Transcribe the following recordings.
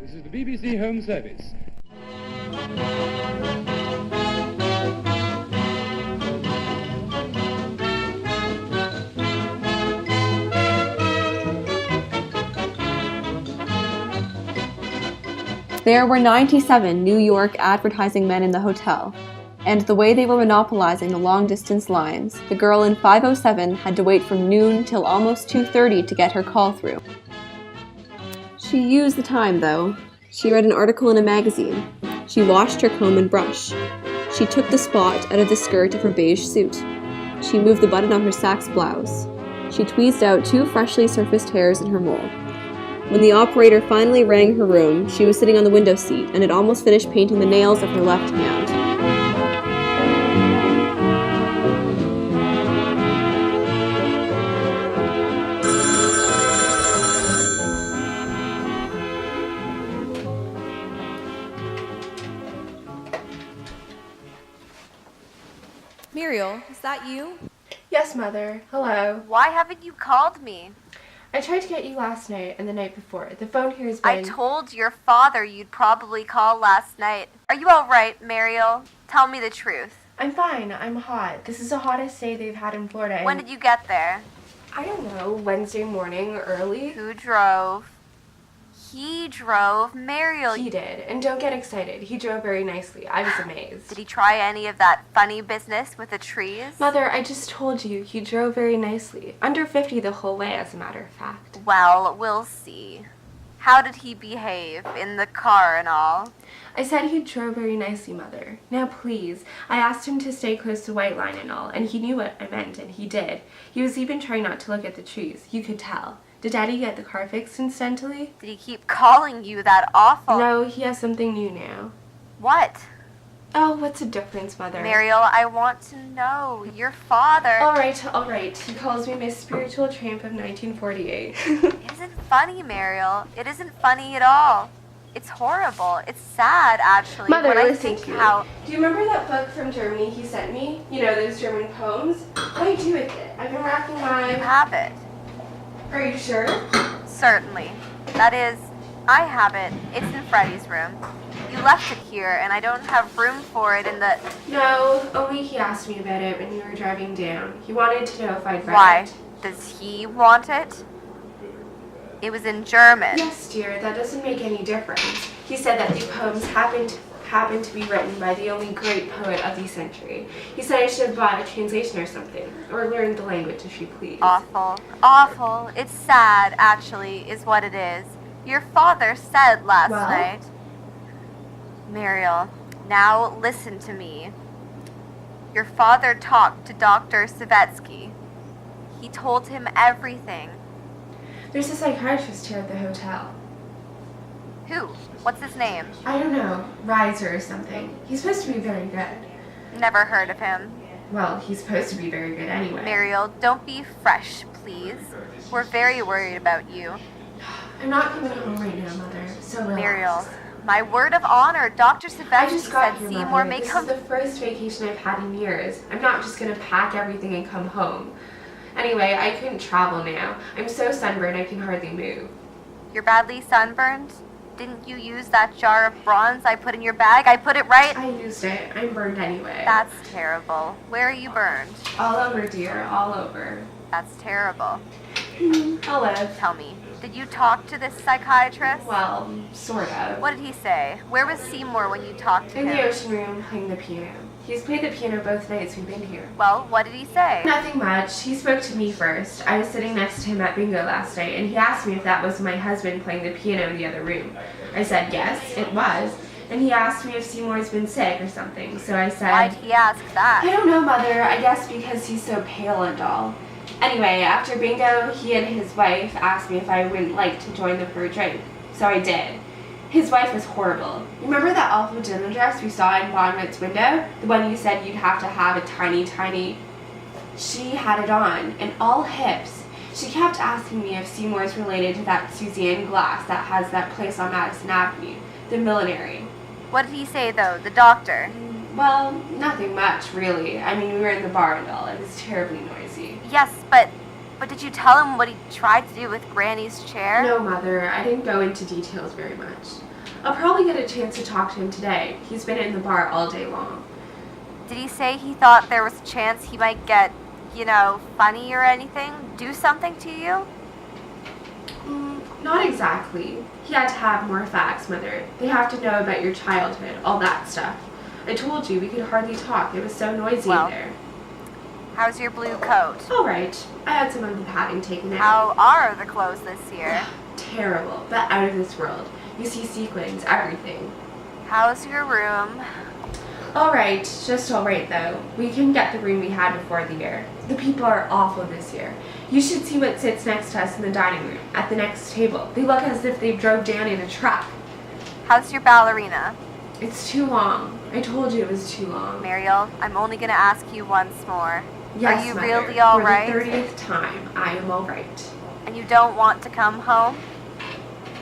This is the BBC Home Service. There were 97 New York advertising men in the hotel, and the way they were monopolizing the long-distance lines, the girl in 507 had to wait from noon till almost 2:30 to get her call through. She used the time, though. She read an article in a magazine. She washed her comb and brush. She took the spot out of the skirt of her beige suit. She moved the button of her Saks blouse. She tweezed out 2 freshly surfaced hairs in her mole. When the operator finally rang her room, she was sitting on the window seat and had almost finished painting the nails of her left hand. Muriel, is that you? Yes, Mother. Hello. Why haven't you called me? I tried to get you last night and the night before. The phone here has been... I told your father you'd probably call last night. Are you all right, Muriel? Tell me the truth. I'm fine. I'm hot. This is the hottest day they've had in Florida. When did you get there? I don't know. Wednesday morning, early? Who drove? He drove. Muriel. He did. And don't get excited. He drove very nicely. I was amazed. Did he try any of that funny business with the trees? Mother, I just told you. He drove very nicely. Under 50 the whole way, as a matter of fact. Well, we'll see. How did he behave in the car and all? I said he drove very nicely, Mother. Now, please. I asked him to stay close to White Line and all, and he knew what I meant, and he did. He was even trying not to look at the trees. You could tell. Did Daddy get the car fixed incidentally? Did he keep calling you that awful? No, he has something new now. What? Oh, what's the difference, Mother? Muriel, I want to know. Your father... All right. He calls me Miss Spiritual Tramp of 1948. It isn't funny, Muriel. It isn't funny at all. It's horrible. It's sad, actually. Mother, when I listen think to me. how... Do you remember that book from Germany he sent me? You know, those German poems? What do you do with it? I've been racking You my... have it. Are you sure? Certainly. That is, I have it. It's in Freddie's room. You left it here, and I don't have room for it in the... No, only he asked me about it when you were driving down. He wanted to know if I'd read Why? it. Does he want it? It was in German. Yes, dear, that doesn't make any difference. He said that the poems happened to be written by the only great poet of the century. He said I should have bought a translation or something, or learned the language if you please. Awful. Awful. It's sad, actually, is what it is. Your father said last night... Muriel, now listen to me. Your father talked to Dr. Savetsky. He told him everything. There's a psychiatrist here at the hotel. Who? What's his name? I don't know, Reiser or something. He's supposed to be very good. Never heard of him. Well, he's supposed to be very good anyway. Muriel, don't be fresh, please. We're very worried about you. I'm not coming home right now, Mother, so relax. Muriel, my word of honor, Dr. I Savetsky just got said here, Seymour Mother. may This come... is the first vacation I've had in years. I'm not just gonna pack everything and come home. Anyway, I couldn't travel now. I'm so sunburned I can hardly move. You're badly sunburned? Didn't you use that jar of bronze I put in your bag? I put it right... I used it. I'm burned anyway. That's terrible. Where are you burned? All over, dear. All over. That's terrible. I'll live. Tell me, did you talk to this psychiatrist? Well, sort of. What did he say? Where was Seymour when you talked to In him? the ocean room, playing the piano. He's played the piano both nights we've been here. Well, what did he say? Nothing much. He spoke to me first. I was sitting next to him at bingo last night, and he asked me if that was my husband playing the piano in the other room. I said yes, it was. And he asked me if Seymour's been sick or something, so I said... Why'd he ask that? I don't know, Mother. I guess because he's so pale and all. Anyway, after bingo, he and his wife asked me if I wouldn't like to join them for a drink. So I did. His wife was horrible. Remember that awful dinner dress we saw in Bonwit's window? The one you said you'd have to have a tiny... She had it on, and all hips. She kept asking me if Seymour's related to that Suzanne Glass that has that place on Madison Avenue, the millinery. What did he say, though, the doctor? Well, nothing much, really. I mean, we were in the bar and all. It was terribly noisy. Yes, but But did you tell him what he tried to do with Granny's chair? No, Mother, I didn't go into details very much. I'll probably get a chance to talk to him today. He's been in the bar all day long. Did he say he thought there was a chance he might get, funny or anything? Do something to you? Not exactly. He had to have more facts, Mother. They have to know about your childhood, all that stuff. I told you, we could hardly talk. It was so noisy in there. How's your blue coat? All right. I had some of the padding taken out. How are the clothes this year? Terrible, but out of this world. You see sequins, everything. How's your room? All right, just all right though. We couldn't get the room we had before the year. The people are awful this year. You should see what sits next to us in the dining room, at the next table. They look as if they drove down in a truck. How's your ballerina? It's too long. I told you it was too long. Mariel, I'm only gonna ask you once more. Yes, are you Mother. really all right? For the 30th time, I am all right. And you don't want to come home?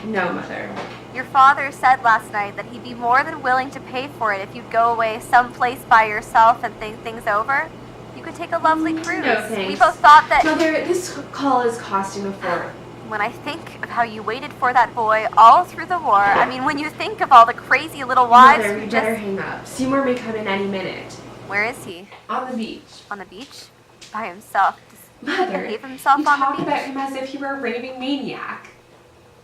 No, Mother. Your father said last night that he'd be more than willing to pay for it if you'd go away someplace by yourself and think things over. You could take a lovely cruise. No, thanks. We both thought that... Mother, this call is costing a fort. When I think of how you waited for that boy all through the war, when you think of all the crazy little wives Mother, we better hang up. Seymour may come in any minute. Where is he? On the beach. On the beach? By himself? Does he Mother, behave himself you on the talk beach? about him as if he were a raving maniac.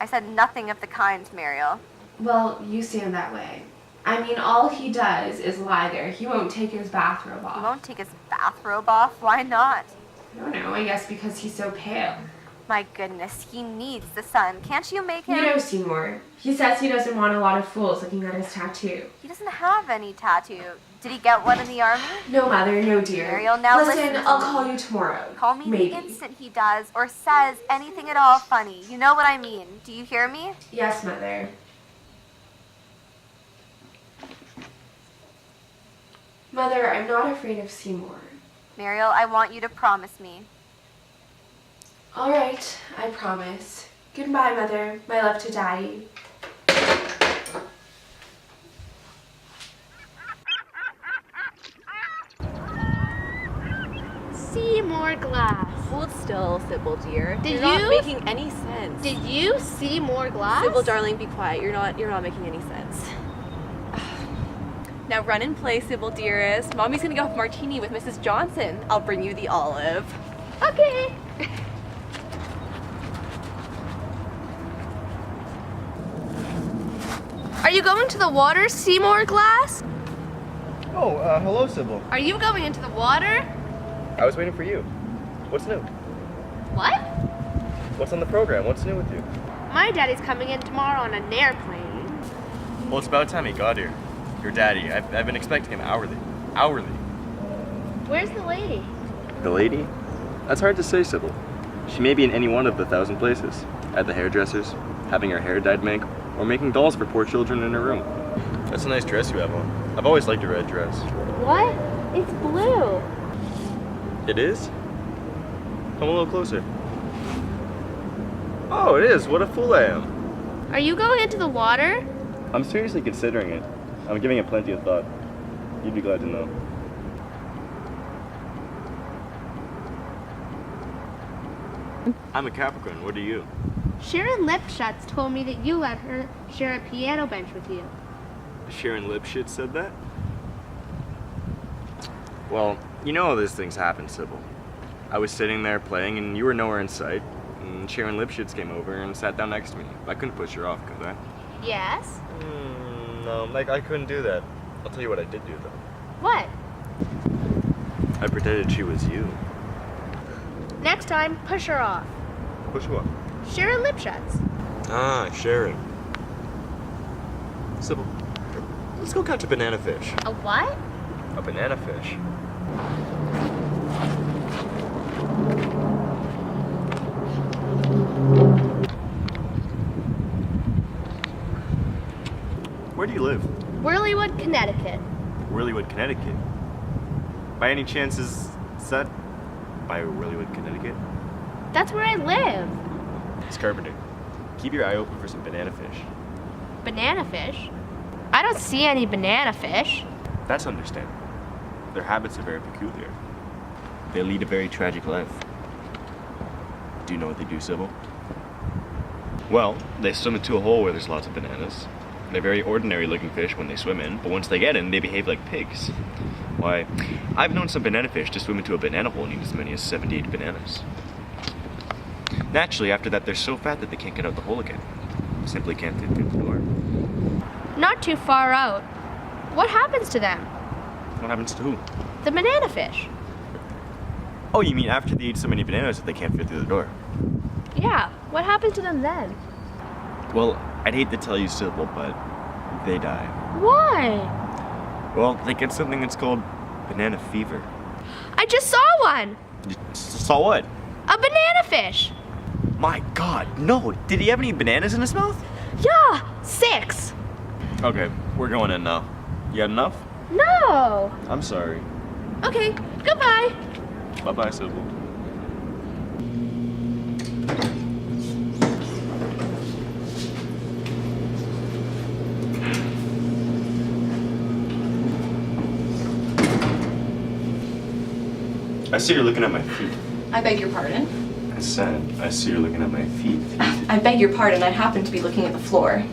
I said nothing of the kind, Mariel. Well, you stand that way. All he does is lie there. He won't take his bathrobe off. He won't take his bathrobe off? Why not? I don't know, I guess because he's so pale. My goodness, he needs the sun. Can't you make him... You know Seymour. He says he doesn't want a lot of fools looking at his tattoo. He doesn't have any tattoo. Did he get one in the army? No, Mother, no dear. Mariel, now listen to I'll me. call you tomorrow. Call me Maybe. the instant he does or says anything at all funny. You know what I mean. Do you hear me? Yes, Mother. Mother, I'm not afraid of Seymour. Mariel, I want you to promise me. All right, I promise. Goodbye, Mother. My love to Daddy. Seymour Glass. Hold still, Sybil dear. Did You're not you- making any sense. Did you see more glass? Sybil, darling, be quiet. You're not making any sense. Now run and play, Sybil dearest. Mommy's gonna go have martini with Mrs. Johnson. I'll bring you the olive. Okay. Are you going to the water, Seymour Glass? Oh, hello, Sybil. Are you going into the water? I was waiting for you. What's new? What? What's on the program? What's new with you? My daddy's coming in tomorrow on an airplane. Well, it's about time he got here. Your daddy. I've been expecting him hourly. Hourly. Where's the lady? The lady? That's hard to say, Sybil. She may be in any one of the 1,000 places. At the hairdresser's, having her hair dyed mink, or making dolls for poor children in her room. That's a nice dress you have on. I've always liked a red dress. What? It's blue. It is? Come a little closer. Oh, it is. What a fool I am. Are you going into the water? I'm seriously considering it. I'm giving it plenty of thought. You'd be glad to know. I'm a Capricorn. What are you? Sharon Lipschutz told me that you let her share a piano bench with you. Sharon Lipschitz said that? Well, you know how these things happen, Sybil. I was sitting there playing and you were nowhere in sight, and Sharon Lipschitz came over and sat down next to me. I couldn't push her off, could I? Yes? No, I couldn't do that. I'll tell you what I did do, though. What? I pretended she was you. Next time, push her off. Push what? Sharon Lipschutz. Ah, Sharon. Sybil, let's go catch a banana fish. A what? A banana fish. Where do you live? Whirlywood, Connecticut. Whirlywood, Connecticut. By any chance, is that by Whirlywood, Connecticut? That's where I live. Miss Carpenter, keep your eye open for some banana fish. Banana fish? I don't see any banana fish. That's understandable. Their habits are very peculiar. They lead a very tragic life. Do you know what they do, Sybil? Well, they swim into a hole where there's lots of bananas. They're very ordinary looking fish when they swim in, but once they get in, they behave like pigs. Why, I've known some banana fish to swim into a banana hole and eat as many as 78 bananas. Naturally, after that, they're so fat that they can't get out the hole again. Simply can't get through the door. Not too far out. What happens to them? What happens to who? The banana fish. Oh, you mean after they eat so many bananas that they can't fit through the door? Yeah, what happens to them then? Well, I'd hate to tell you, Sybil, but they die. Why? Well, they get something that's called banana fever. I just saw one! You saw what? A banana fish! My God, no! Did he have any bananas in his mouth? Yeah, 6. Okay, we're going in now. You had enough? No! I'm sorry. Okay, goodbye. Bye-bye, Sybil. I see you're looking at my feet. I beg your pardon? I said, I see you're looking at my feet. I beg your pardon, I happen to be looking at the floor.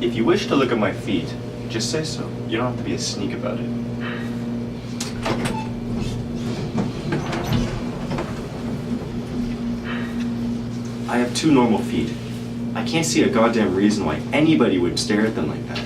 If you wish to look at my feet, just say so. You don't have to be a sneak about it. I have 2 normal feet. I can't see a goddamn reason why anybody would stare at them like that.